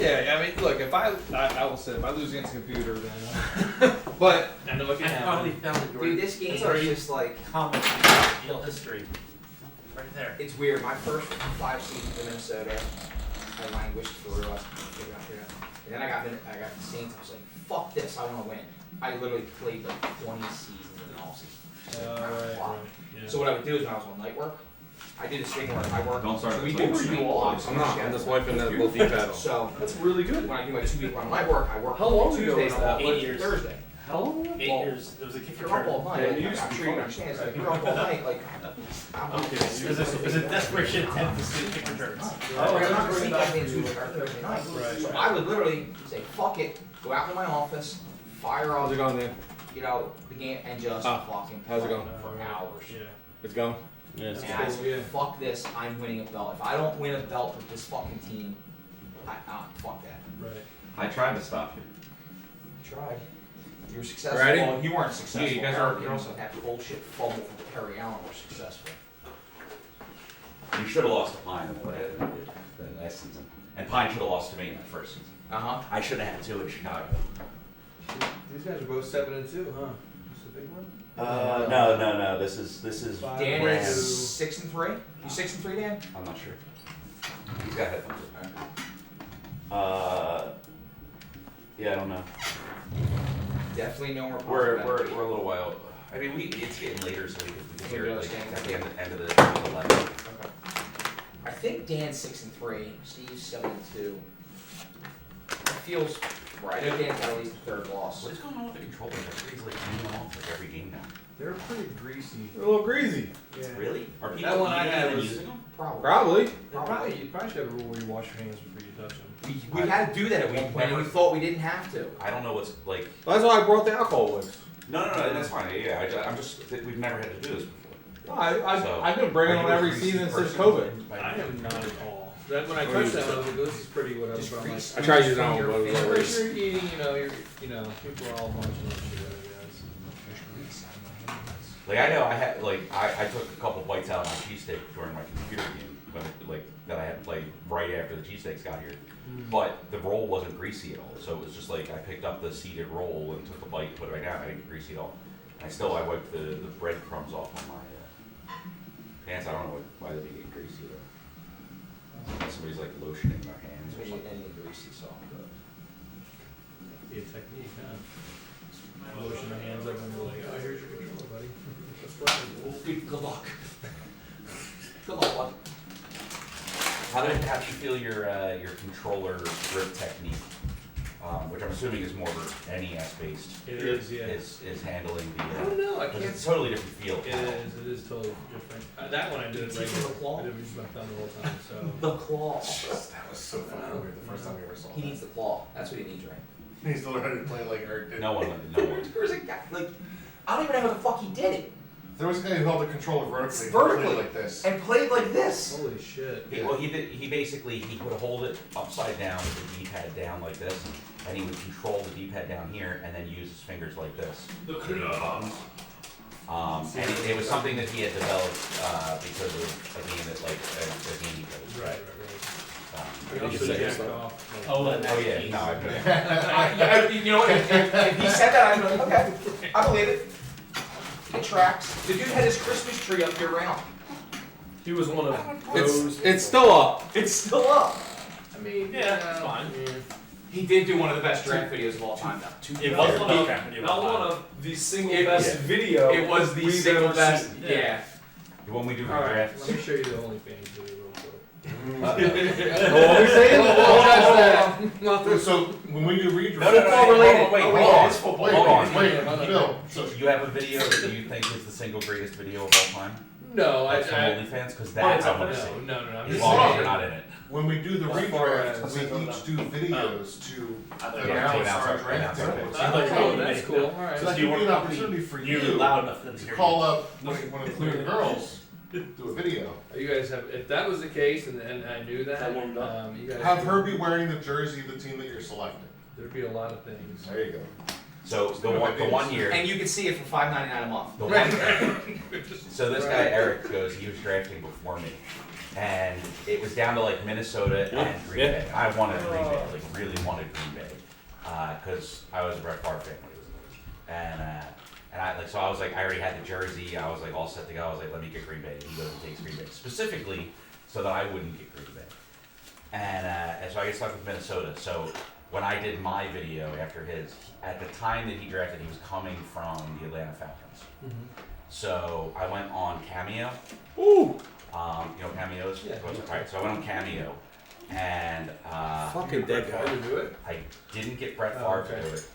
Yeah, I mean, look, if I will say, if I lose against a computer, then. But I know what can happen. probably found it. Dude, this game is just like common deal history. Right there. it's weird. My first 5 seasons in Minnesota, I languished for real. And then I got the Saints. I was like, fuck this. I want to win. I literally played like 20 seasons in an off season. Right. Yeah. So what I would do is when I was on night work, I did this thing where I work. Don't start So we this do over. 2 week blocks. I'm not. I'm just wiping that little D-pad. So That's really good. when I do my 2 week on night work, I work How long ago Tuesday was and that? I'm off 8 Wednesday, years. Thursday. How long? 8 years. It was a kid You're up all for night. Yeah, you I'm used to sure treat you understand. It's like you're up all night. Like, It was a desperation attempt to see kick returns. I'm not going to that in Tuesday or Thursday night. Right. So I would literally say, fuck it, go out to my office, fire How's up, it going, Dan? you know, the game, and just fucking how's it play going? for hours. Yeah. It's going. Yeah, it's And I cool, said, yeah. fuck this, I'm winning a belt. If I don't win a belt with this fucking team, fuck that. Right. I tried to stop you. Tried. You were successful. Ready? Well, you weren't successful. Yeah, you guys are- Hurricanes and that bullshit fumble from Perry Allen were successful. You should have lost to Pine in the last season. And Pine should have lost to me in that first season. Uh-huh. I should have had 2 in Chicago. These guys are both 7-2, huh? This a big one. No. This is Dan brand. is 6-3. You 6-3, Dan? I'm not sure. He's got headphones. Yeah, I don't know. Definitely no more. We're possibility. a little while. I mean, it's getting later, so we can hear it like Understand. at the end of the line. Okay. I think Dan's 6-3. Steve's 7-2. It feels right. I know Dan's got at least a 3rd loss. What is going on with the controller? Everybody's like turning off like every game now. They're pretty greasy. They're a little greasy. Yeah. Really? Are people That one I eating had and was- using them? Probably. You probably should have a rule where you wash your hands before you touch them. We had to do that at one point, and we thought we didn't have to. I don't know what's like. That's why I brought the alcohol with. No, that's fine. Yeah, I'm just we've never had to do this before. I've been bringing Are them you a every greasy season since person? COVID. I am not at all. That when I Oh, touched you that, I just- was like, this is pretty whatever. Just But I'm like, grease. I tried using from that your one, but it was fingers. always- you're eating, people are all munching on shit, I guess. Like I know I had I took a couple bites out of my cheesesteak during my computer game that I had to play right after the cheesesteaks got here. But the roll wasn't greasy at all, so it was just like I picked up the seeded roll and took a bite, put it right down. I didn't get greasy at all. I wiped the breadcrumbs off on my pants. I don't know why they get greasy though. Somebody's like lotioning their hands or something. Any greasy salt. Be a technique, huh? Lotion the hands up and they're like, oh, here's your controller, buddy. Let's play. Good luck. Good luck, bud. How did you feel your controller grip technique, which I'm assuming is more NES based, It is, yeah. is handling the? I don't know, I Because can't. it's a totally different feel. It is totally different. That one I did Teach right. him the claw. I did use my thumb the whole time, so. The claw. That was so fucking weird the first time we ever saw He needs the claw. That's what he needs, right? He needs to learn how to play like or No one. There was a guy, like, I don't even know how the fuck he did it. There was a guy who held the controller vertically, Vertically. played like this. And played like this. Holy shit. He basically would hold it upside down with the D-pad down like this, and he would control the D-pad down here, and then use his fingers like this. And it was something that he had developed because of a game that a game he played. Right. You Also can say jacked so. off. Oh, Oh yeah, no, I've been. You know what? If he said that, I'd be like, okay, I believe it. It tracks. The dude had his Christmas tree up year round. He was one of those. It's still up. It's still up. I mean, Yeah, it's fine. He did do one of the best draft videos of all time, though. It was one of Not one of the single It- best yeah. video. It was the we've single ever best. seen. Yeah. When we do All right, redrafts, let me show you the OnlyFans video real quick. What are we saying? Dude, so when we do redraft, No, related. Wait, Oh, hold wait, on. it's football. Hold on. Wait, Bill. So you have a video that you think is the single greatest video of all time? No, That's from I OnlyFans? Because that's I want to see. no. I'm As just long as saying. you're not in it. when we do the As far redraft, as- we each do videos to thought announce you were our announcing draft our templates. draft. Oh, that's cool. All right. So that you could be an weren't opportunity for You're you loud enough for them to to hear call you. up one of the girls, do a video. You guys have, if that was the case, and I knew that, That warmed up. you guys Have her be wearing the jersey of the team that you're selecting. There'd be a lot of things. There you go. So the one year, And you can see it for $5.99 a month. the one. So this guy Eric goes, he was drafting before me, and it was down to like Minnesota and Green Bay. And I wanted Green Bay, like really wanted Green Bay, because I was a Brett Favre fan when he was in the league. And I like, so I was like, I already had the jersey, I was like all set to go. I was like, let me get Green Bay. He goes and takes Green Bay specifically so that I wouldn't get Green Bay. And so I get stuck with Minnesota. So when I did my video after his, at the time that he drafted, he was coming from the Atlanta Falcons. So I went on Cameo. Ooh! You know Cameo is? Yeah. Right, so I went on Cameo, and Fucking dead guy to do it. I didn't get Brett Favre okay. to do it.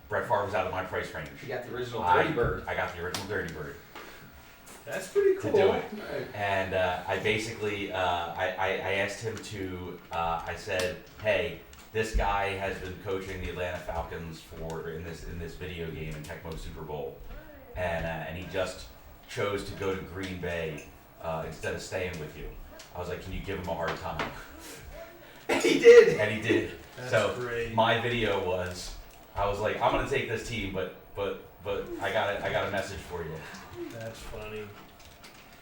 Brett Favre was out of my price range. You got the original I- Dirty Bird. I got the original Dirty Bird. That's pretty cool. To do it. Right. And I basically, I asked him to, I said, hey, this guy has been coaching the Atlanta Falcons in this video game in Tecmo Super Bowl, and he just chose to go to Green Bay instead of staying with you. I was like, can you give him a hard time? He did. And he did. That's So great. my video was, I was like, I'm gonna take this team, but I got a message for you. That's funny.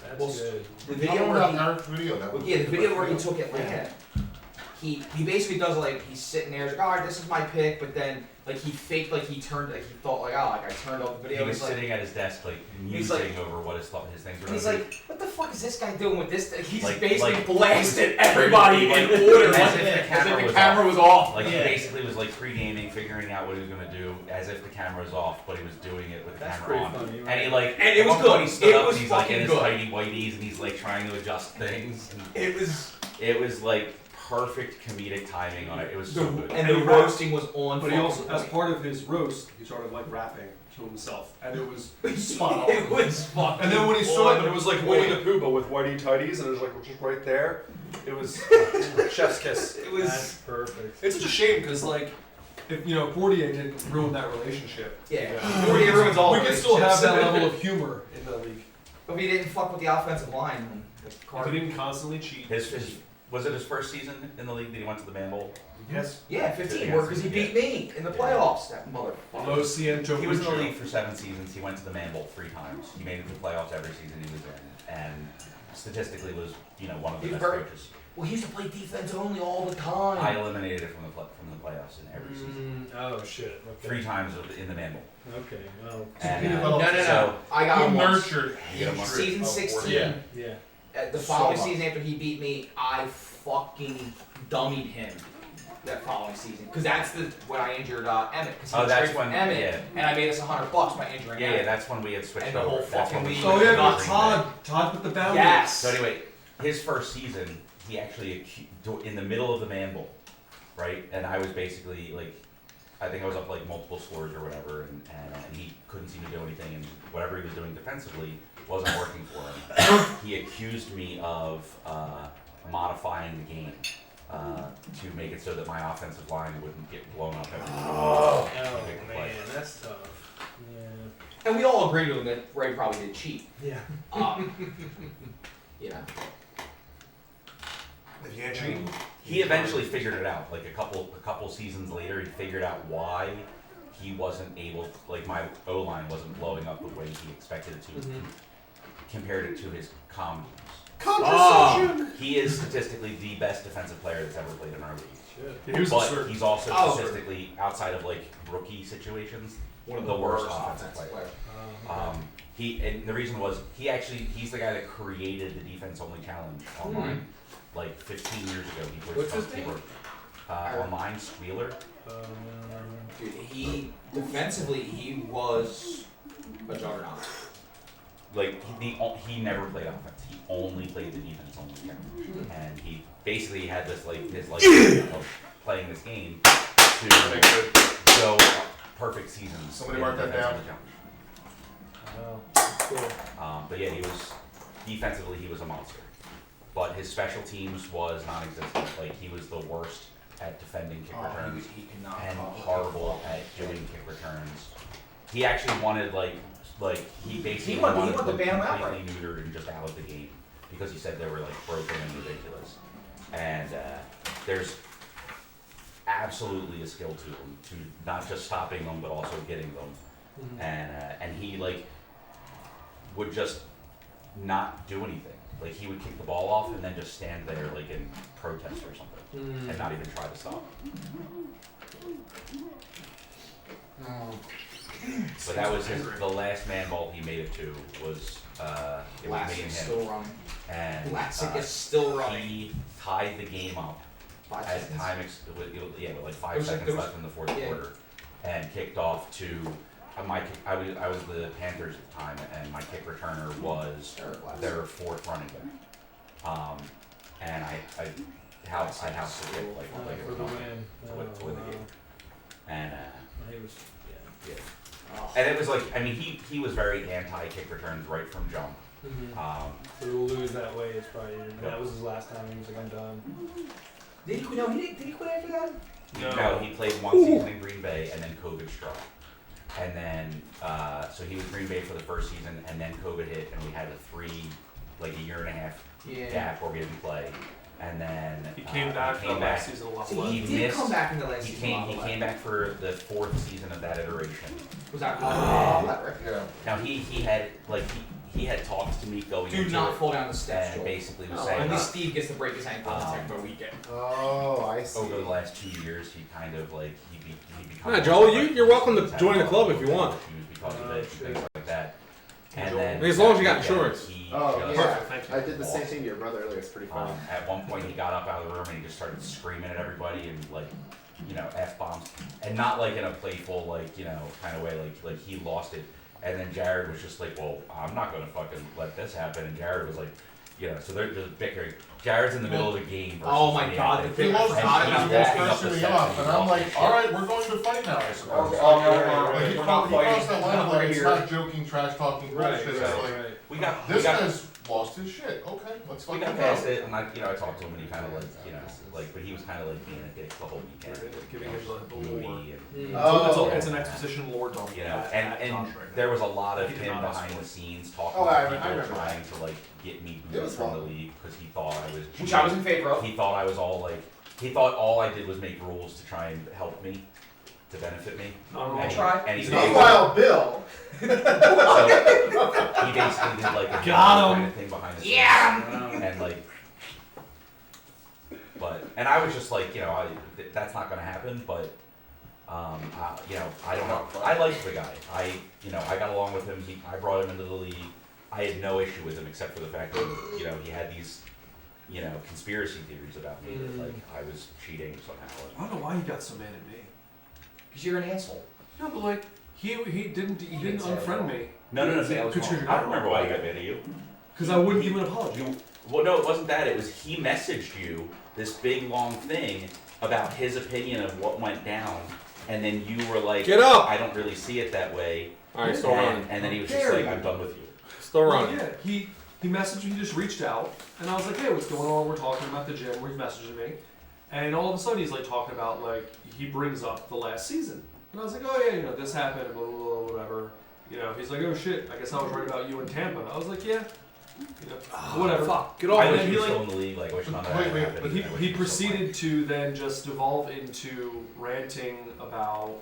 That's Well, good. The Tell video them where about he, Eric's video. That was yeah, the video where he video. took Atlanta. He basically does like he's sitting there, he's like, all right, this is my pick, but then like he faked like he turned like he thought like, oh, like I turned off the video. He was He's like, sitting at his desk, like He's musing over what his things were. and he's gonna be. like, what the fuck is this guy doing with this thing? He's Like- basically like- blasted everybody like- in order, as like, if the as camera if the was camera was off. Like he Yeah. basically was like pre-gaming, figuring out what he was gonna do, as if the camera was off, but he was doing it with the That's camera pretty on. funny, And right? he like, And it at was one point good. He stood It up was and he's like in his fucking tighty whities and he's like trying to adjust things. And It was like perfect comedic timing on it. It was so good. and the roasting was on. But he also, fucking as point. part of his roast, he started like rapping to himself, and it was spot on. It was fucking. And then when he saw it, on but it was like Winnie the Pooh, but with whitey tighties, and it was like just right there. It was chef's kiss. It was. That's perfect. It's such a shame because like, if you know, Portier didn't ruin that relationship. Yeah. Portier ruins all We the can still have that relationships. level of humor in the league. But we didn't fuck with the offensive line. If he didn't constantly cheat. His was it his first season in the league that he went to the Man Bowl? Yes. Yeah, 15 were because he beat me in the playoffs. That motherfucker. Lo siento He was in the mucho. league for 7 seasons. He went to the Man Bowl 3 times. He made it to the playoffs every season he was in, and statistically was one of the He was best very- coaches. Well, he used to play defense only all the time. I eliminated it from the playoffs in every season. Oh shit. Okay. 3 times in the Man Bowl. Okay. Well. And, No, No. I got You him once. nurtured You got him hatred Season of 16. Portier. Yeah. The So following much. season after he beat me, I fucking dummied him. That following season, because that's when I injured Emmett. Because he Oh, was that's straight when- from Emmett, yeah. and I made us $100 by injuring yeah, Emmett. that's when we had switched And the over. whole That's fucking when we league switched Oh yeah, over but to Todd with the bounty. Yes. So anyway, his first season, he actually in the middle of the Man Bowl, right? And I was basically like, I think I was up like multiple scores or whatever, and he couldn't seem to do anything, and whatever he was doing defensively wasn't working for him. He accused me of modifying the game to make it so that my offensive line wouldn't get blown up every time. Oh Big play. man, that's tough. Yeah. And we all agreed with him that Ray probably did cheat. Yeah. You know. If you can't cheat, He eventually figured it out. Like a couple seasons later, he figured out why he wasn't able, like my O-line wasn't blowing up the way he expected it to, compared it to his comm games. contraception. He is statistically the best defensive player that's ever played in our league. Shit. He was But a he's also Oh. statistically, outside of like rookie situations, One of the worst offensive offensive player. players. And the reason was he's the guy that created the defense only challenge online. Like 15 years ago, he was What's his supposed to name? work. Online Squealer. Dude, he defensively he was a juggernaut. Like he never played offense. He only played the defense only challenge, and he basically had this like his life of playing this game to go perfect seasons. Somebody in mark that defense down. only challenge. Oh, that's cool. But yeah, he was defensively he was a monster, but his special teams was non-existent. Like he was the worst at defending kick returns He could not. and cover. horrible at doing kick returns. He actually wanted like he basically He wanted them to ban him completely outright. neutered and just out of the game because he said they were like broken and ridiculous. And there's absolutely a skill to him, to not just stopping them but also getting them. And he like would just not do anything. like he would kick the ball off and then just stand there like in protest or something, and not even try to stop. But that was the last man ball he made it to was it was me and him. Still running. And Classic is still running. he tied the game up 5 as seconds. time with like 5 There seconds was- left in the fourth yeah. quarter, and kicked off to I was the Panthers at the time, and my kick returner was their fourth running back. And I house the kick like it For was the nothing win. to win the game. And He was, yeah. Oh. And it was like, I mean, he was very anti-kick returns right from jump. So to lose that way is probably, that was his last time. He was like, I'm done. Did he quit? No, did he quit after that? No, he played one season in Green Bay, and then COVID struck. And then, so he was Green Bay for the first season, and then COVID hit, and we had a year and a half gap where we didn't play. And then He came back for the last season a lot So less. he did come back in the last He season. came, came back for the fourth season of that iteration. Was that right? Yeah. Now he had talked to me going Do into not it, fall down the steps, and Joel. basically was At saying least Steve gets to break his ankle on the Um, Tecmo weekend. Oh, I see. over the last 2 years, he kind of like he become. Yeah, Joel, you're welcome to join the club if you want. Because of it, and things like that. And Joel. then, As long as you got insurance. he Oh, just, yeah. Thank you. I did the same thing to your brother earlier. It's pretty funny. At one point, he got up out of the room and he just started screaming at everybody and like, F-bombs, and not like in a playful kind of way. Like he lost it. And then Jared was just like, well, I'm not gonna fucking let this happen. And Jared was like, so they're just bickering. Jared's in the middle of the game. Versus Oh my God, the Yankees. big He was forgot And about he's that. walking up the me steps off, and and I'm he's like, shit. all right, we're going to fight now, I suppose. Like, he We're not crossed that line of like, We're it's here. not joking, trash talking, bullshit. It's like, We got this guy's lost his shit. Okay, let's we fucking got go. past it, and I talked to him, and he kind of but he was kind of like being a dick the whole weekend. Giving him the lore. Moody and, Oh, It's an exposition lore dump. and Josh right there now. was a lot of He did him not behind ask the for it. scenes talking Oh, I to people, remember trying to get me It booted was from the fun. league because he thought I was. Which I was in favor of. He thought I was he thought all I did was make rules to try and help me, to benefit me. I tried. And he Meanwhile, Bill. so he basically did like a Got kind of thing behind the scenes. Yeah. And and I was just like, that's not gonna happen, but I don't know. I liked the guy. I got along with him. I brought him into the league. I had no issue with him except for the fact that he had these conspiracy theories about me that like I was cheating somehow. I don't know why he got so mad at me. Because you're an asshole. No, but like he didn't unfriend me No. Because I remember why he got mad at you. because I wouldn't give him an apology. Well, no, it wasn't that. It was he messaged you this big long thing about his opinion of what went down, and then you were like, Get up! I don't really see it that way. Alright, still running. And then he was just like, I'm done with you. Still Well, running. yeah, he messaged me. He just reached out, and I was like, "Hey, what's going on?" We're talking about the gym. Where he's messaging me, and all of a sudden he's like talking about like he brings up the last season, and I was like, "Oh yeah, this happened, blah blah blah, whatever." He's like, "Oh shit, I guess I was right about you in Tampa." I was like, "Yeah, whatever." Fuck, get I off wish me. he he, was like- still in the league. Like, I wish none of that Wait, had wait, happened. But I wish he was still proceeded to then just devolve into ranting about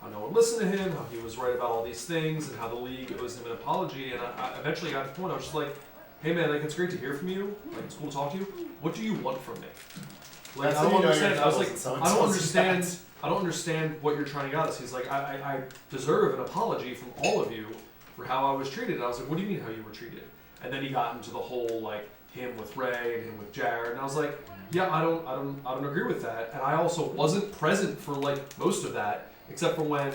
how no one listened to him, how he was right about all these things, and how the league owes him an apology. And I eventually got to the point I was just like, "Hey man, like it's great to hear from you. Like it's cool to talk to you. What do you want from me? Like That's I don't when you know understand." you're I was troubles like, and someone "I don't tells you understand. that. I don't understand what you're trying to get us." He's like, I deserve an apology from all of you for how I was treated." And I was like, "What do you mean how you were treated?" And then he got into the whole like him with Ray and him with Jared, and I was like, "Yeah, I don't agree with that." And I also wasn't present for like most of that, except for when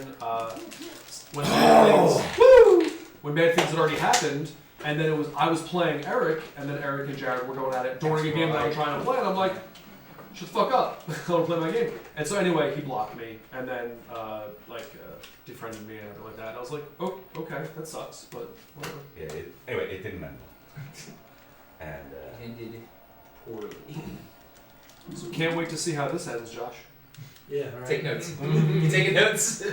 bad things had already happened, and then I was playing Eric, and then Eric and Jared were going at it during a game that I'm trying to play, and I'm like, shut the fuck up, I want to play my game. And so anyway, he blocked me, and then defriended me and everything like that. And I was like, oh, okay, that sucks, but whatever. Yeah. Anyway, it didn't end well. And Ended poorly. So can't wait to see how this ends, Josh. Yeah. Take notes. You taking notes?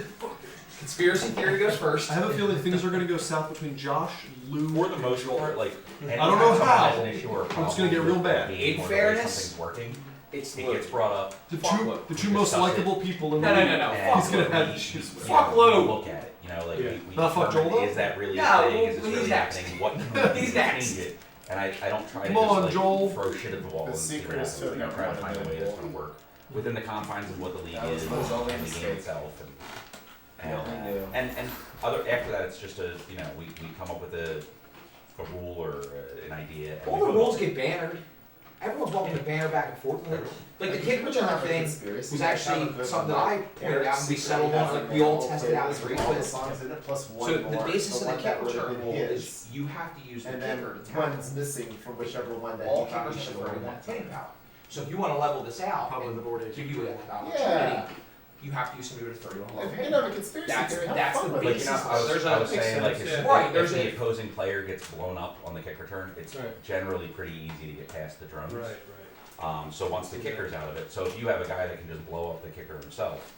Conspiracy theory goes first. I have a feeling things are going to go south between Josh, Lou, for the and most Joel. part, like I don't know anytime someone how, has an issue or a but it's gonna problem get real with bad. the game In or the way fairness, something's working, It's it gets brought up. The Fuck two Lou. the two We most discussed it. likable people in the No, league. no. and He's gonna have we- issues we- with you Fuck know, we Lou. look at it, Yeah. we Not fuck determine, Joel, though? is that really No, a thing? Is this he's really next. happening? What can we do He's to next. change it? And I don't try Come to just on, like Joel. throw shit at the wall The and see what secret is happens. to Try to find a way that's goal. gonna work within the confines of what the league That was is the only and the game mistake. itself. We only knew. And other after that, it's just we come up with a rule or an idea. And All we the vote rules on it. get bannered. Everyone's walking the banner back and forth. Like the kick return thing was actually something that I pointed out and we settled on. Like we all tested out and agreed all the with. songs in it, plus one So more. the basis of the one that kick would've return been rule his. is you have to use the And then kicker to tackle. one's missing from whichever one that All he got. kickers have 31 hitting power. So if you want to level this out Probably and the board give you an opportunity, Yeah. you have to use somebody with a 31 If level. you have a conspiracy That's- theory, have that's fun the with Like, it. you know, basis. I There's was a- saying, like, sense, if, yeah. Right, if there's the a- opposing player gets blown up on the kick return, it's Right. generally pretty easy to get past the drones. Right. So once the kicker's out of it, so if you have a guy that can just blow up the kicker himself,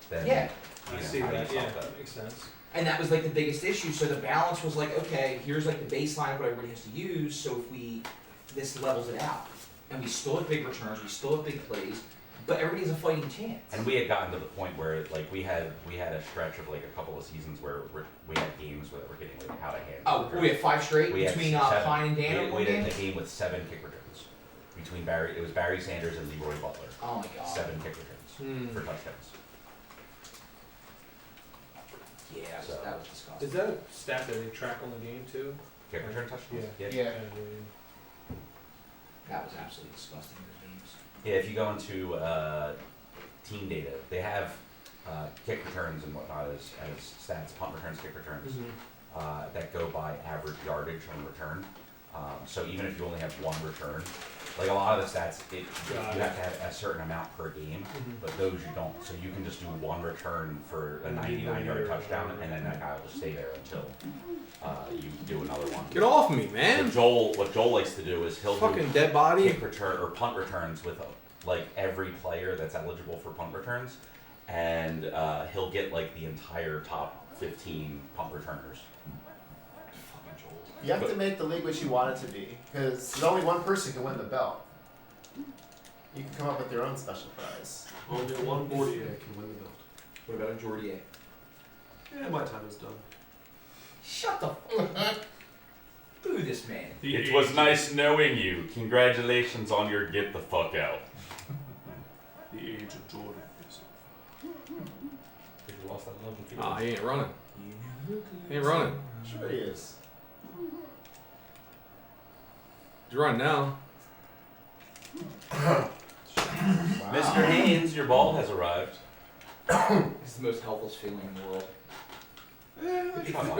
then Yeah. you I know, see how do you that. Yeah, solve that? that makes sense. And that was like the biggest issue. So the balance was like, okay, here's like the baseline of what everybody has to use. So if this levels it out, and we still have big returns, we still have big plays, but everybody has a fighting chance. And we had gotten to the point where like we had a stretch of like a couple of seasons where we had games where we're getting like how to handle. Oh, returns. we had 5 straight We had between 7. Pine and Dan in We one had game. a game with 7 kick returns between Barry Sanders and Leroy Butler. Oh my god. 7 kick returns for touchdowns. Yeah, So- that was disgusting. Is that a stat that they track on the game too? Kick return touchdowns. Yeah. Yeah. That was absolutely disgusting. Those games. Yeah, if you go into team data, they have kick returns and whatnot as stats, punt returns, kick returns, that go by average yardage on return. So even if you only have one return, like a lot of the stats, you Got have it. to have a certain amount per game, but those you don't. So you can just do one return for a 99-yard touchdown, and then that guy will just stay there until you do another one. Get off me, man! What Joel likes to do is he'll Fucking do dead body. kick return or punt returns with like every player that's eligible for punt returns, and he'll get like the entire top 15 punt returners. Fucking Joel. You have to make the league what you want it to be, because there's only one person can win the belt. You can come up with your own special prize. Only one Bordier can win the belt. What about a Jordier? Yeah, my time is done. Shut the fuck. Boo this man. It was nice knowing you. Congratulations on your get the fuck out. The age of Jordan is You lost that love and Ah, he ain't running. He ain't running. Sure he is. He's running now. Mr. Haynes, your ball has arrived. It's the most helpless feeling in the world. Come on.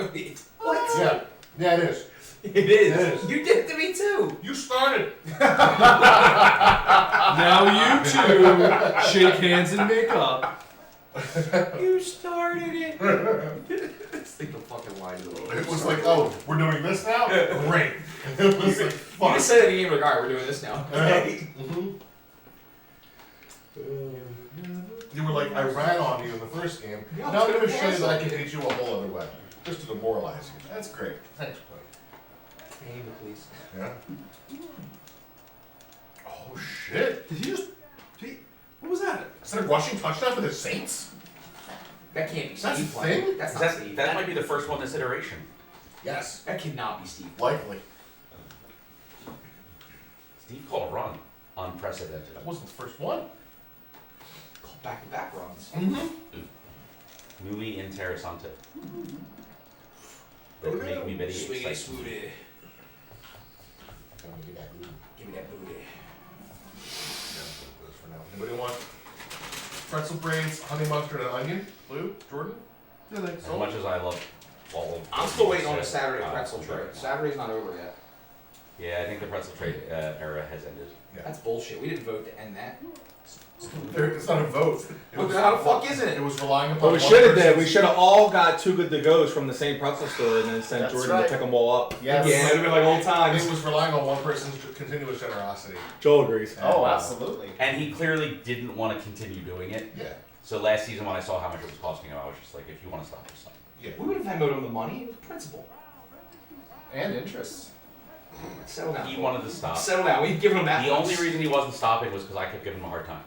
What? Yeah. Yeah, it is. It is. It is. You did it to me too. You started. Now you two shake hands and make up. You started it. It's like the fucking line. It was like, oh, we're doing this now? Great. It was like, You fuck. just said it again, like, alright, we're doing this now. Okay. You were like, I ran on you in the first game. Yeah, Now I'm going to it's show you that I awesome. can hit you a whole other way. Just to demoralize you. That's great. Thanks, buddy. Name it, please. Yeah. Oh, shit. Did he just? What was that? Is that a rushing touchdown for the Saints? That can't be Steve That's a playing. thing? That's not That, Steve. that might be the first one this iteration. Yes. That cannot be Steve. Likely. Steve called a run. Unprecedented. That wasn't the first one. Call back-to-back runs. Mm-hmm. Muy interesante. That make me very Swingity excited. swooty. Give me that booty. Give me that booty. Yeah, that's for now. Anybody want pretzel braids, honey mustard, and onion? Blue? Jordan? Yeah, like, As much as I love all of I'm still waiting on the Saturday uh, pretzel sure. trade. Saturday's not over yet. Yeah, I think the pretzel trade era has ended. That's bullshit. We didn't vote to end that. It's not a vote. It What was- the hell the fuck isn't It it? was relying upon What we one should have did, person's- we should have all got 2 good to goes from the same pretzel store and then sent That's Jordan right. to pick them all up. yes. Yeah, it'd been like old times. It was relying on one person's continuous generosity. Joel agrees. Oh, absolutely. And he clearly didn't want to continue doing it. Yeah. So last season when I saw how much it was costing him, I was just like, if you want to stop, just stop. Yeah. We would have Venmoed him the money. It was principal. And interest. Settle down. He wanted to stop. Settle down. We've given him that The much. only reason he wasn't stopping was because I kept giving him a hard time.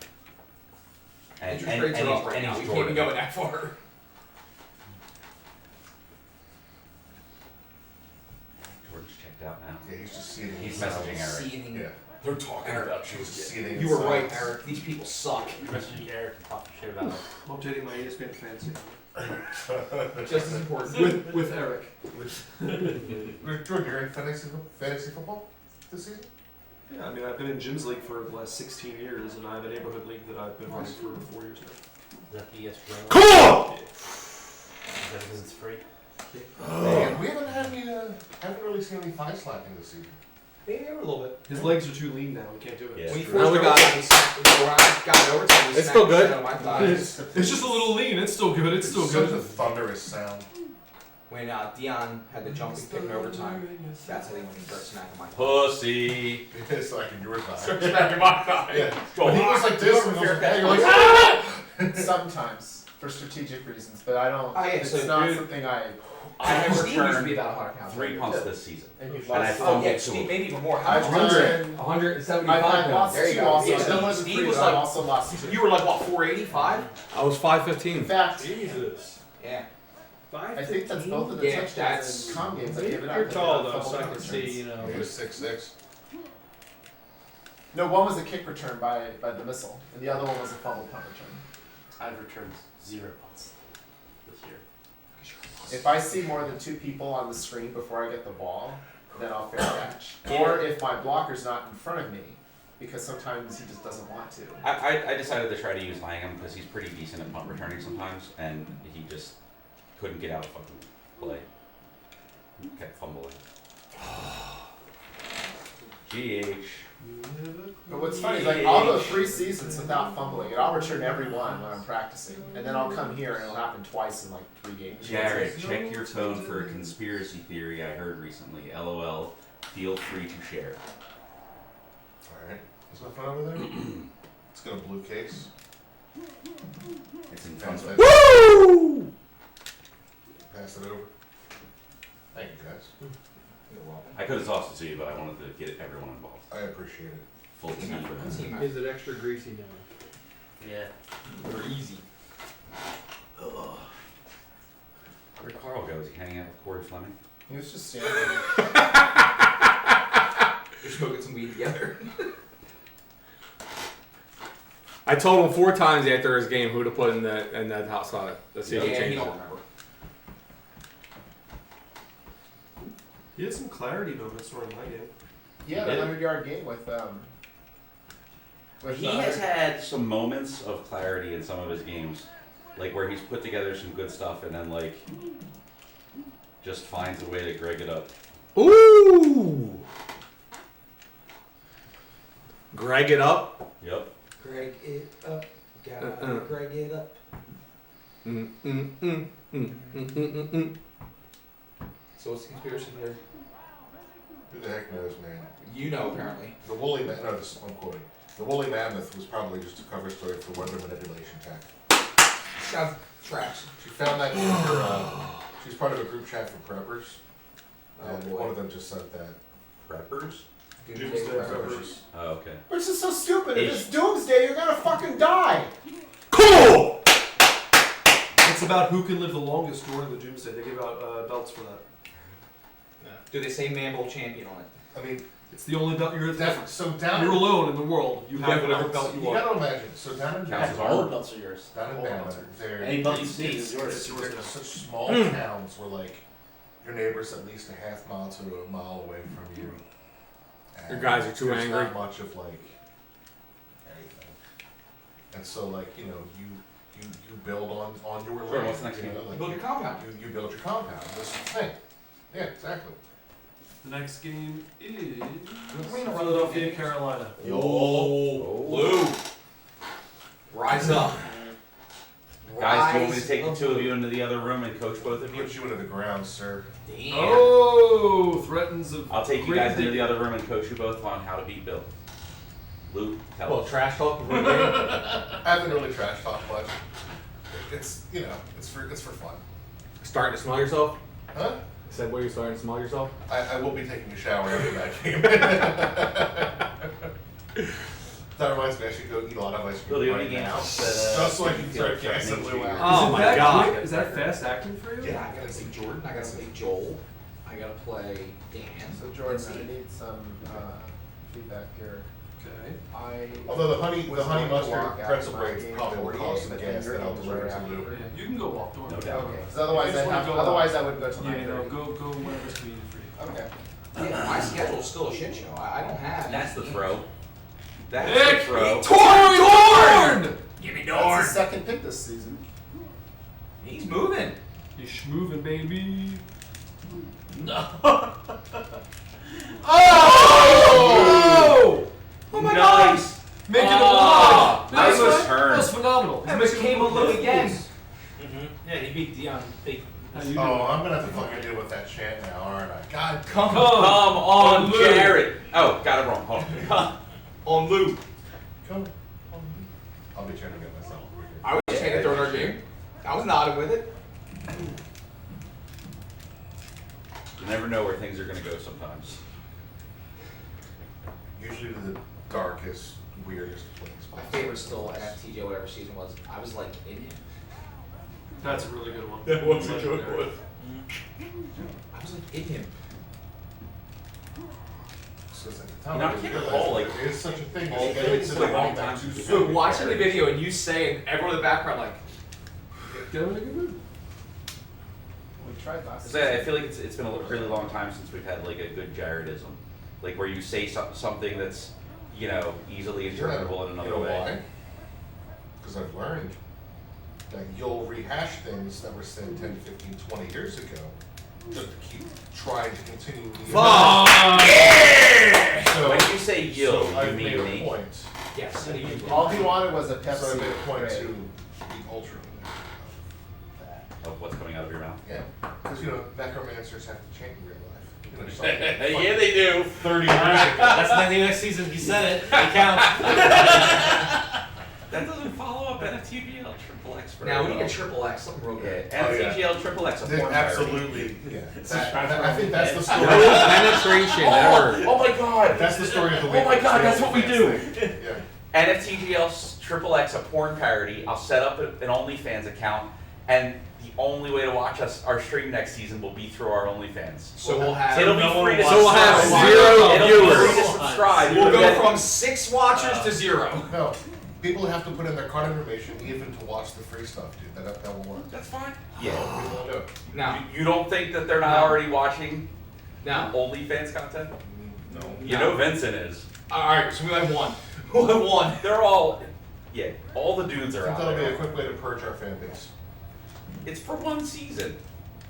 And, Interest and, rates and are he's, up right and now. he's We can't be Jordan. going that far. Jordan's checked out now. Yeah, he's just seeing. He's messaging Eric. Seething. Yeah. They're talking Eric, about you. Seething You were inside. right, Eric. These people suck. Messaging Eric and talking shit about it. I'm updating my ESPN fantasy Just as important. with Eric. Jordan, you're in fantasy football this season? Yeah, I mean, I've been in Jim's league for the last 16 years, and I have a neighborhood league that I've been running for 4 years now. Is that the ESPN? Cool! Is that because it's free? Man, we haven't had any, haven't really seen any thigh slapping this season. Maybe a little bit. His legs are too lean now; he can't do it. Yeah. When you True. Now we got overtime, when I got it overtime, we It's smacked still the good. shit out of my thighs. It's just a little lean. It's still good. It's still Such a good. thunderous sound. When Dion had the jumping kick in overtime, that's how they went and started smacking my thighs. Pussy. It's like in your thigh. Smacking my thighs. Yeah. Go But he on. was like this, and Fair you're catch. like, ah! Sometimes for strategic reasons, but I don't. Oh, yeah, it's so not dude- something I. I have Steve used to be returned about 100 pounds. 3 punts this season. And you've And I lost. Oh fumbled yeah, 2 Steve, of them. maybe even more. How I've much? done. 175 I've pounds. lost There you 2 go. also. Yeah, I've done more than Steve 3, was but I've like- also lost 2. You were like what, 485? I was 515. In fact, Jesus. Yeah. I think that's both of the Yeah, touchdowns that's- and com games I gave it up. You're I tall gave up though, double so I can returns. see, you know. He was 6'6". No, one was a kick return by the missile, and the other one was a fumble punt return. I've returned 0 punts this year. If I see more than 2 people on the screen before I get the ball, then I'll fair catch. Or if my blocker's not in front of me, because sometimes he just doesn't want to. I decided to try to use Langham because he's pretty decent at punt returning sometimes, and he just couldn't get out of fucking play. Kept fumbling. GH. But what's funny is like I'll go 3 seasons without fumbling, and I'll return every one when I'm practicing, and then I'll come here and it'll happen twice in like 3 games. Jared, check your phone for a conspiracy theory I heard recently. LOL. Feel free to share. Alright. Is my phone over there? It's got a blue case. It's in front of Woo! Pass it over. Thank you guys. You're welcome. I could have tossed it to you, but I wanted to get everyone involved. I appreciate it. Full team. Team Is it extra greasy now? Yeah. Or easy. Where'd Carl go? Is he hanging out with Corey Fleming? He was just standing. You're smoking some weed together. I told him 4 times after his game who to put in that hot spot. Let's see if he Yeah, he changed don't it. remember. He had some clarity moments during my game. He had a 100-yard game with He has had some moments of clarity in some of his games, like where he's put together some good stuff and then like just finds a way to Greg it up. Ooh! Greg it up. Yep. Greg it up. Gotta Greg it up. So what's the conspiracy theory? Who the heck knows, man? You know, apparently. The woolly mammoth. No, this I'm quoting. The woolly mammoth was probably just a cover story for weather manipulation tech. Sounds trash. She found that in her. She's part of a group chat for preppers, Oh, and boy. one of them just said that. Preppers? Doomsday Doomsday Preppers. Preppers. Oh, okay. Which is so stupid. If it's doomsday, you're gonna fucking die. Cool! It's about who can live the longest during the Doomsday. They give out belts for that. Do they say Mambo champion on it? I mean, It's the only belt you're so down. You're alone in the world. You have whatever belt you You want. gotta imagine. So down in Counts as Bama, All the armor. belts are yours. down in All the belts Bama, are yours. there. Any belt you see is yours. It's yours. There's such small towns where like your neighbor's at least a half mile to a mile away from you. Your And guys are too there's angry. Not much of like anything. And so like you build on your Sure, land. what's the next game? Like, Build your compound. You build your compound. This is the thing. Yeah, exactly. The next game is Philadelphia, Philadelphia, Carolina. Yo, Lou. Rise up. Guys, do you want me to Rise take the up. 2 of you into the other room and coach both of you? Put you into the ground, sir. Damn. Oh, threatens of. I'll take you great guys into thing. the other room and coach you both on how to beat Bill. Luke, tell Well, us. trash talk before the game. I haven't really trash talked much. It's it's for fun. Starting to smell yourself? Huh? Said where you starting to smell yourself? I will be taking a shower after that game. That reminds me, I should go eat a lot of ice cream. Bill, do you have right any games now. that Just so I can feel start threatening gassing to Lou you? out. Oh Is it my that God. quick? Is that fast acting for you? Yeah, I gotta say Jordan. I gotta say Joel. I gotta play Dan. So Jordan, I need some feedback here. Okay. Although the honey was going to mustard walk pretzel after my braids game probably will 48, cause some but then gas your that I'll game was deliver right to after. Lou. Yeah, you can go walk door. No doubt. Okay, because otherwise If you just wanna go, otherwise I wouldn't go till Yeah, 9:30. no, go whenever's convenient for you. Okay. Yeah, my schedule's still a shit show. I don't have. And that's the throw. That's Nick, the throw. Torn! Give me That's his second pick this season. He's moving. He's schmoving, baby. Oh! Oh my Nice. Making him Oh, alive. nice That turn. was phenomenal. That became a Lou again. Yeah, he beat Dion big. How you Oh, doing? I'm gonna have to fucking deal with that chant now, aren't I? God, Come Come on, Lou. Jared. Oh, got it wrong. Hold on. on Lou. come. I'll be chanting it myself. I was chanting throwing our game. I was nodding with it. You never know where things are gonna go sometimes. Usually the darkest, weirdest place. My favorite still NFTGL whatever season was. I was like in him. That's a really good one. That was a good Legendary. one. I was like in him. Because at the time, You know, I I didn't can't realize recall, there like, is such a thing all as the getting things to in the a long wrong time too to soon. do. Watching the video and you saying everyone in the background like, Get him in a good mood. We tried last 'Cause I feel like it's been a really long time since we've had like a good Jaredism, like where you say something that's, you know, easily interpretable in another way. Because I've learned that you'll rehash things that were said 10, 15, 20 years ago just to keep trying to continue the So, When you say you'll, so you I've made mean a me. point. yes. All he wanted was a So I Pepsi. made a point Red. to be ultra. Of what's coming out of your mouth. Yeah, because you know, necromancers have to change in real life. You know, something Yeah, they do. 30 years ago. That's not the next season. He said it. It counts. That doesn't follow up NFTGL Triple X. Now we need a triple X, something real Yeah, good. NFTGL Triple X. A porn parody. Absolutely, yeah. I think that's the story. penetration ever. Oh my god. That's the story of the week. Oh my god, that's what we do. Yeah. NFTGL Triple X, a porn parody. I'll set up an OnlyFans account, and the only way to watch our stream next season will be through our OnlyFans. So we'll have It'll be free to So we'll have subscribe. zero It'll be viewers. free to subscribe. we'll You'll go get- from 6 watchers to 0. No, people have to put in their card information even to watch the free stuff, dude. That will work. That's fine. Yeah. We won't do it. Now, You don't think that they're not already watching now, OnlyFans content? No. You know Vincent is. alright, so we have one. We'll have one. They're all, yeah, all the dudes I are think out that'll be a there. quick way to purge our fan base. It's for one season.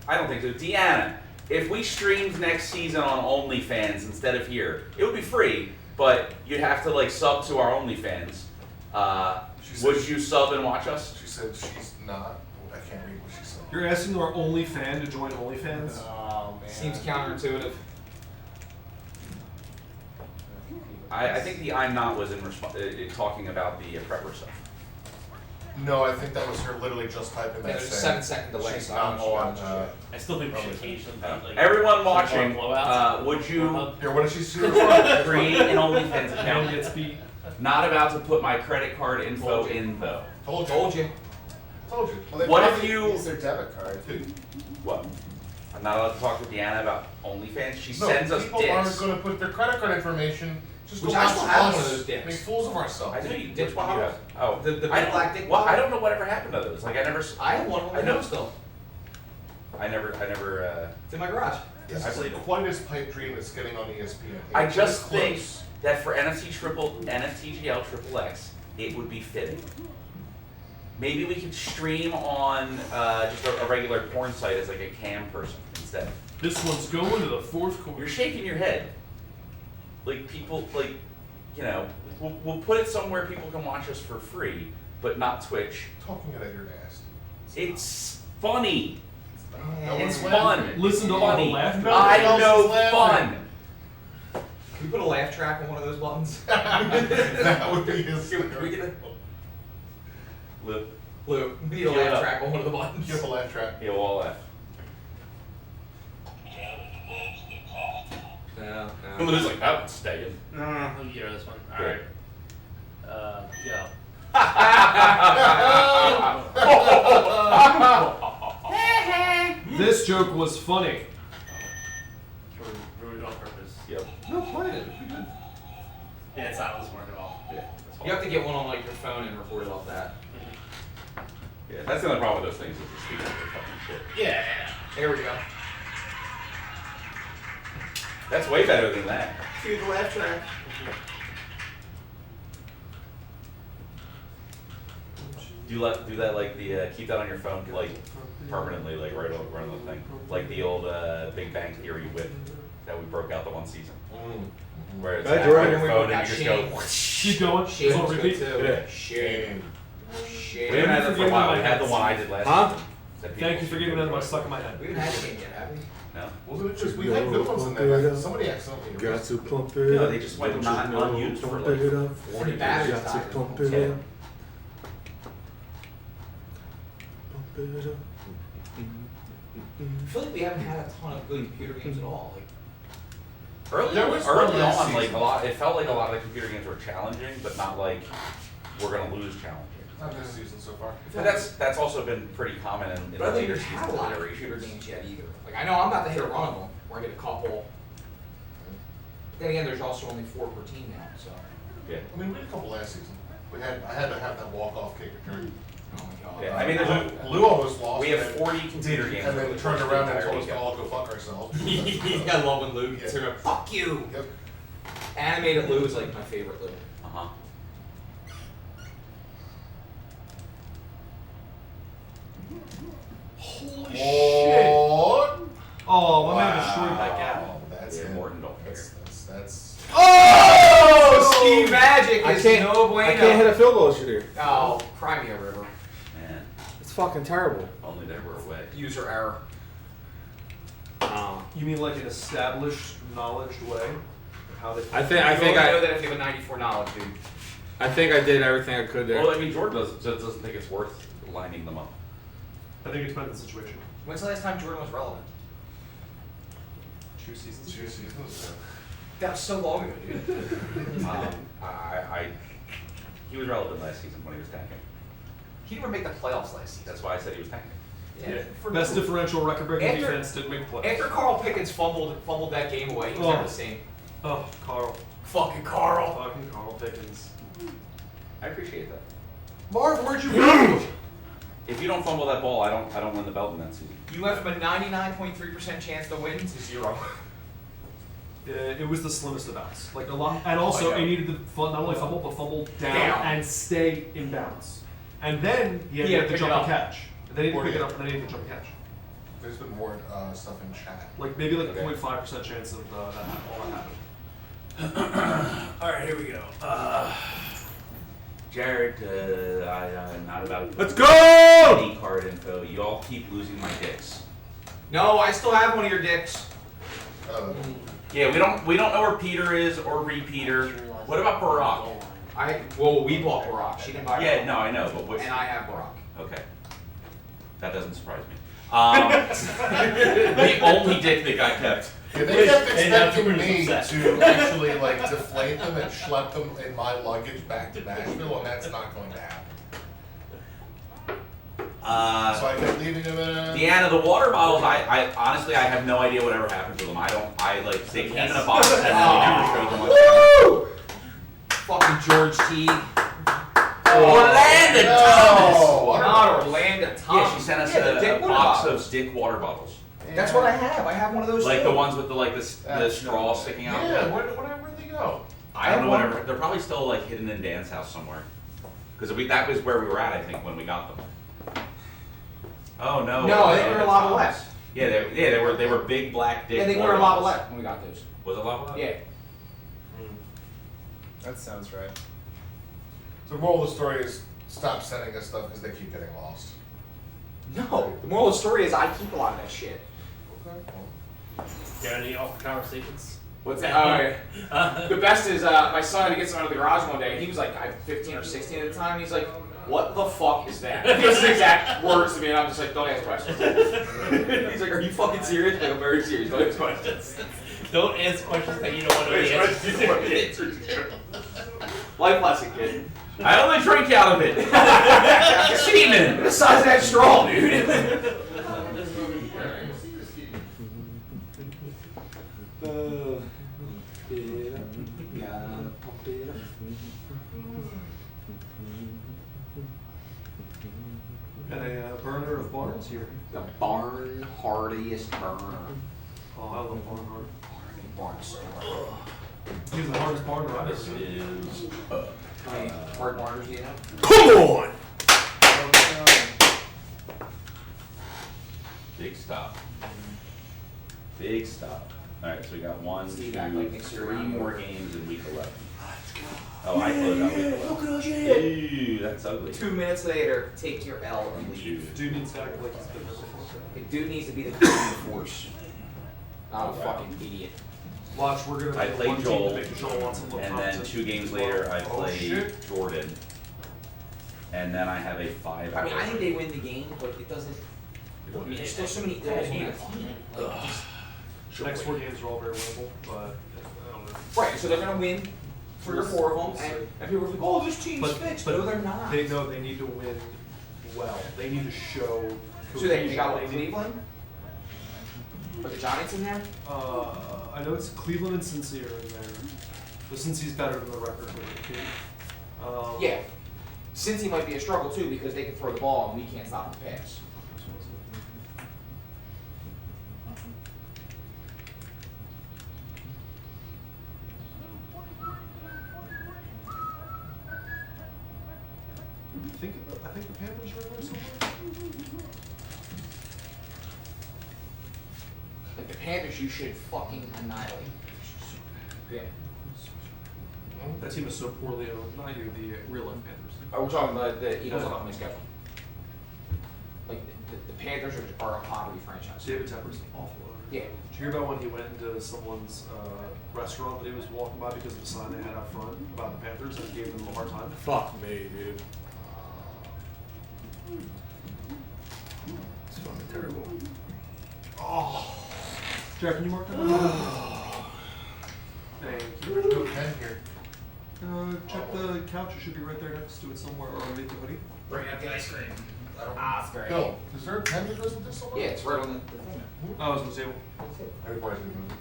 I don't think so. Deanna, if we streamed next season on OnlyFans instead of here, it would be free, but you'd have to like sub to our OnlyFans. She said Would you sub and watch us? She said she's not. I can't read what she said. You're asking our only fan to join OnlyFans? Oh man. Seems counterintuitive. I think the I'm not was in talking about the prepper stuff. No, I think that was her literally just typing Yeah, that. there's a saying 7-second delay, she's so I don't not know on. if she got it. I still think we should occasionally like Everyone watching, blowouts. would you Here, what did she say? create an OnlyFans Now account? gets beat. Not about to put my credit card info in though. Told you. Told you. Told you. Well, they What if probably you- use their debit card? What? I'm not allowed to talk to Deanna about OnlyFans. She No, sends us people aren't dicks. going to put their credit card information. Just Which go I watch still have us one of those dicks. Make fools of ourselves. I know you. Dick Which one do you have? Oh, The big I don't, black dick well, I bottle? don't know whatever happened to those. Like I never. I have one I on know. the still. I never. It's in my garage. This I is believe it. quite as pipe dream as getting on ESPN. I It's just close. think that for NFTGL Triple X, it would be fitting. Maybe we could stream on just a regular porn site as like a cam person instead. This one's going to the fourth quarter. You're shaking your head. Like people, like, you know, we'll put it somewhere people can watch us for free, but not Twitch. Talking it at your ass. It's funny. No one's It's laughing. fun. Listen to all the Funny. laughter. Nobody I else know is laughing. fun. Can we put a laugh track on one of those buttons? That would be his. Can we get a Lou, Lou, we need a Yeah. laugh track on one of the buttons. Give a laugh track. you'll all laugh. No, Lou's like, that one's staying. I'll give her this one. Alright. Go. This joke was funny. Yep. No, play it. It'd be good. Yeah, it's not doesn't work at all. Yeah. That's You have to get one on like your phone and record it off that. Yeah, that's the only problem with those things is the speakers are fucking shit. Yeah. There we go. That's way better than that. Cue the laugh track. Do that like the keep that on your phone like permanently, like right on the thing, like the old Big Bang Theory whip that we broke out the one season, where it's Hey, on Jordan, your we phone got and you just go. Keep going. Shane It's on was good repeat. too. Yeah. Shane. We haven't had that for a while. We had the one I did last Huh? season. that people Thank you for giving that my stuck in my head. We haven't had Shane yet, have we? No. Wasn't it just we had good ones in there? Somebody accidentally. Got to pump it No, up. they just went Don't not you know, unused for pump like it up. 40 Bad. years. Got to pump it Yeah. up. Pump it up. I feel like we haven't had a ton of good computer games at all. Like, Early There was one on, last like a season. lot, it felt like a lot of the computer games were challenging, but not like we're gonna lose challenging. Not this season so far. But that's also been pretty common in but I the don't think later we've had a seasons lot of of computer iterations. games yet either. Like I know I'm not the hit or run of them, where I get a couple. Then again, there's also only 4 per team now, so. Yeah. I mean, we had a couple last season. I had to have that walk-off kick return. Oh my god. Yeah, I mean, there's Lou almost lost. we have and 40 computer games. And over then the turned course of around the and told entire us to weekend. all go fuck ourselves. I love when Lou gets Yeah. her fuck you. Yep. Animated Lou is like my favorite Lou. Uh-huh. Holy shit! What? Oh, my man destroyed that gap. Wow, that's Yeah, it. Morton don't care. That's Oh, Steve Magic I is can't. no bueno. I can't hit a field goal shooter. Oh, cry me a river. Man, It's fucking terrible. only there were a way. User error. You mean like an established, knowledged way of how they? I You only know that if you have a 94 knowledge, dude. I think I did everything I could there. Well, I mean, Jordan doesn't think it's worth lining them up. I think it depends on the situation. When's the last time Jordan was relevant? 2 seasons. 2 seasons. That was so long ago, dude. He was relevant last season when he was tanking. He didn't even make the playoffs last season. That's why I said he was tanking. Yeah. For Best who? differential record-breaking After- defense didn't make the playoffs. After Carl Pickens fumbled that game away, he was Oh. never the same. Oh, Carl. Fucking Carl. Fucking Carl Pickens. I appreciate that. Marv, where'd you go? If you don't fumble that ball, I don't win the belt in that season. You went from a 99.3% chance to win to 0. It was the slimmest of outs. Like a lot, and also I know. he needed to not only fumble but fumble down and stay in bounds. And then he had He to had get to the pick jump it and up. catch. And then he had to pick it up, and then he had to jump and catch. There's been more stuff in chat. Like maybe like Okay. 0.5% chance of all that happened. All right, here we go. Jared, I'm not about. Let's go! ID card info. You all keep losing my dicks. No, I still have one of your dicks. Yeah, we don't know where Peter is or Repeater. What about Barack? We bought Barack. She didn't buy Yeah, Barack. no, I know, but what's And I have Barack. okay? That doesn't surprise me. The only dick that got kept. Yeah, they kept And now expecting Jordan's me upset. to actually like deflate them and schlep them in my luggage back to Nashville, and that's not going to happen. So I kept leaving them in. Deanna, the water bottles. I honestly, I have no idea whatever happened to them. They came in a box and then we never showed them. Woo! Fucking George Teague. Orlando Thomas. Not Orlando Thomas. Yeah, she sent us Yeah, the Dick a water box bottles. of Dick water bottles. That's what I have. I have one of those Like too. the ones with the straw sticking out. Yeah, where'd they go? I don't know whatever. They're probably still like hidden in Dan's house somewhere. Because that was where we were at, I think, when we got them. Oh no. No, I think we were Orlando a Lava Thomas. West. Yeah, they were big black Dick. Yeah, I think we water were a Lava bottles. West when we got those. Was it Lava West? Yeah. That sounds right. So the moral of the story is stop sending us stuff because they keep getting lost. No. The moral of the story is I keep a lot of that shit. Got any awkward conversations? What's that? Oh, yeah. The best is my son had to get some out of the garage one day, and he was like 15 or 16 at the time. And he's like, "What the fuck is that?" Those exact words to me, and I'm just like, "Don't ask questions." He's like, "Are you fucking serious?" Like, I'm very serious. Don't ask questions. Don't ask questions that you don't want to be answered. Life lesson, kid. I only drink out of it. Semen. The size of that straw, dude. And a burner of Barnes here. The barn hardiest burner. Oh, I love Barnhard. Barn's so hard. He's the hardest Barner I've This ever seen. is How many hard barners do you know? Come on! big stop. Big stop. Alright, so we got 1, 2, Steve, act like next year 3 round. more games in week 11. Oh, I closed out week 11. Ooh, that's ugly. 2 minutes later, take your L and leave. Dude needs to act like he's been there before. The dude needs to be the driving force. Not a fucking idiot. Watch, we're gonna I make played one team Joel, to make Joel wants to look And then competition. 2 games later, I Oh, played shit. Jordan. And then I have a 5 I mean, I hour- think they win the game, but it doesn't. I mean, there's still so many. There's need a team. Like, just- The next 4 games are all very winnable, but I don't know. right, so they're gonna win 3 or 4 of them, and people are like, "Oh, this team's fixed," but no, they're not. They know they need to win well. They need to show. So they got what, cohesion. They need- Cleveland? Put the Giants in there? I know it's Cleveland and Cincy are in there. But Cincy's better than the record with the team. Yeah. Cincy might be a struggle too because they can throw the ball and we can't stop the pass. I think the Panthers are in there somewhere. Like the Panthers, you should fucking annihilate. Yeah. That team is so poorly owned. Not you, the real life Panthers. Oh, we're talking about the Eagles on my schedule. Like the Panthers are a poverty franchise. David Tepper's an awful owner. Yeah. Did you hear about when he went into someone's restaurant that he was walking by because of the sign they had out front about the Panthers and gave them a hard time? Fuck me, dude. It's fucking terrible. Jack, can you mark that up? Thank you. Where's the pen here? Check the couch. It should be right there next to it somewhere, or underneath the hoodie. Bring up the ice cream. It's very Bill, is there a pen that goes with this somewhere? Yeah, it's right on the thing. Oh, it's on the table. Everybody's gonna move.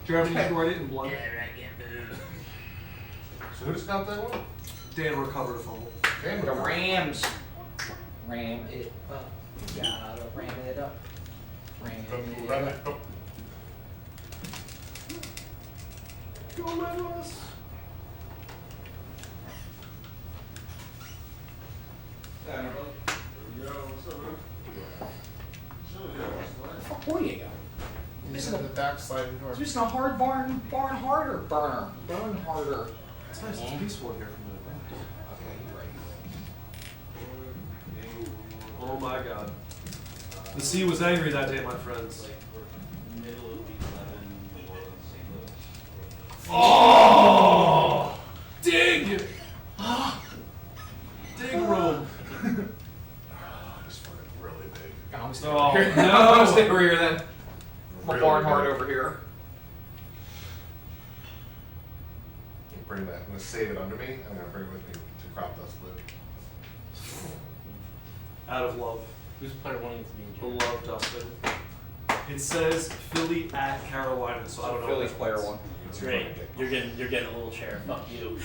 Jeremy, you can write it in blood. So who just got that one? Dan recovered a fumble. Damn The it. Rams. Ram it up. Gotta ram it up. Ram it up. Go Manos! Fuck, where you go? This is the backsliding door. It's just a hard barn harder burner. Burn harder. It's nice. It's peaceful in here from Okay, you're right. the. Oh my god. The sea was angry that day, my friends. Oh! Dig! Dig room. This fucking really big. I'm Oh, here. no. I'm stay over here then. My Really barn hard big. over here. I'm bring that. I'm gonna save it under me. I'm gonna bring it with me to Crop Dust Loop. Out of love. Who's player wanting to be in charge? Beloved Dustin. It says Philly at Carolina, so I don't know. Philly's what player that means. one. That's great. You're getting a little chair. Fuck you.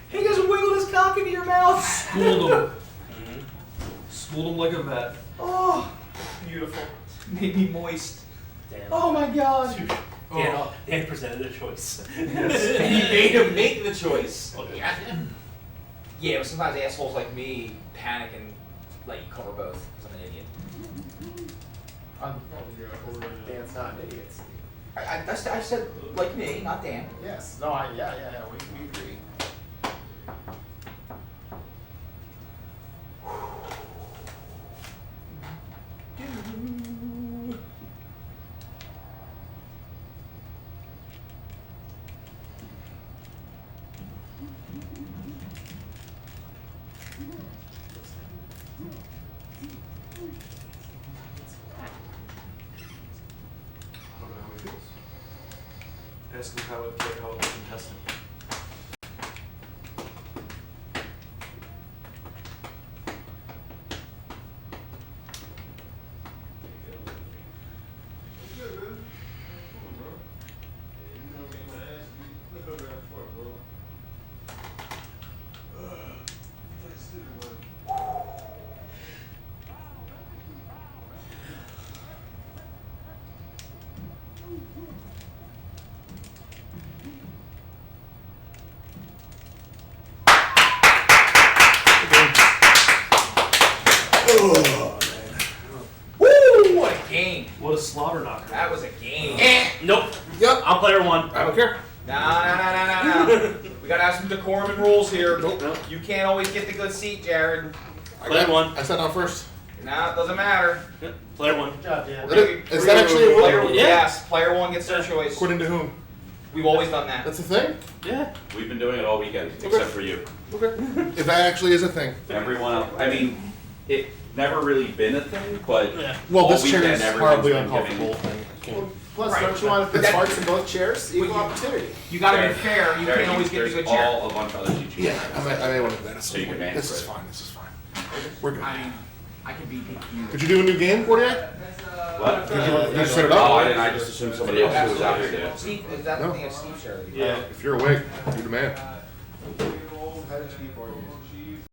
He just wiggled his cock into your mouth. Schooled him. Schooled him like a vet. Oh, beautiful. Made me moist. Damn. Oh my god. Dan presented a choice. And he made him make the choice. Okay. Yeah, but sometimes assholes like me panic and let you cover both because I'm an idiot. Dan's not an idiot. I said like me, not Dan. Yes. No, yeah. We agree. don't know how he feels. Ask him how it was contested. Woo! What a game. What a slobber knocker. That was a game. Nope. Yep. I'm player one. I don't care. Nah. We gotta have some decorum and rules here. Nope. You can't always get the good seat, Jared. Player one. I sat down first. Nah, it doesn't matter. Yep. Player one. Is that actually a rule? Player, Yeah. Yes, player one gets their choice. According to whom? We've always done that. That's a thing? Yeah. We've been doing it all weekend, except for you. Okay. If that actually is a thing. Everyone else, I mean, it never really been a thing, but Yeah. Well, all this chair weekend is everyone's horribly been uncomfortable. giving- Plus, Right. don't you want to put That- smarts in both chairs? Equal opportunity. You gotta be Jared, fair. You Jared, can't always get the there's good chair. all a bunch of other teachers. Yeah, I may want to do that. So you can manage This is it. fine. This is fine. We're good. I mean, I could be picky. Did you do a new game, Cordiac? What? Did you set it Oh, up? I didn't. I just assumed somebody else who was out here did it. Steve, is that No. the thing of Steve shared? Yeah. If you're awake, you're the man. How did you beat board games?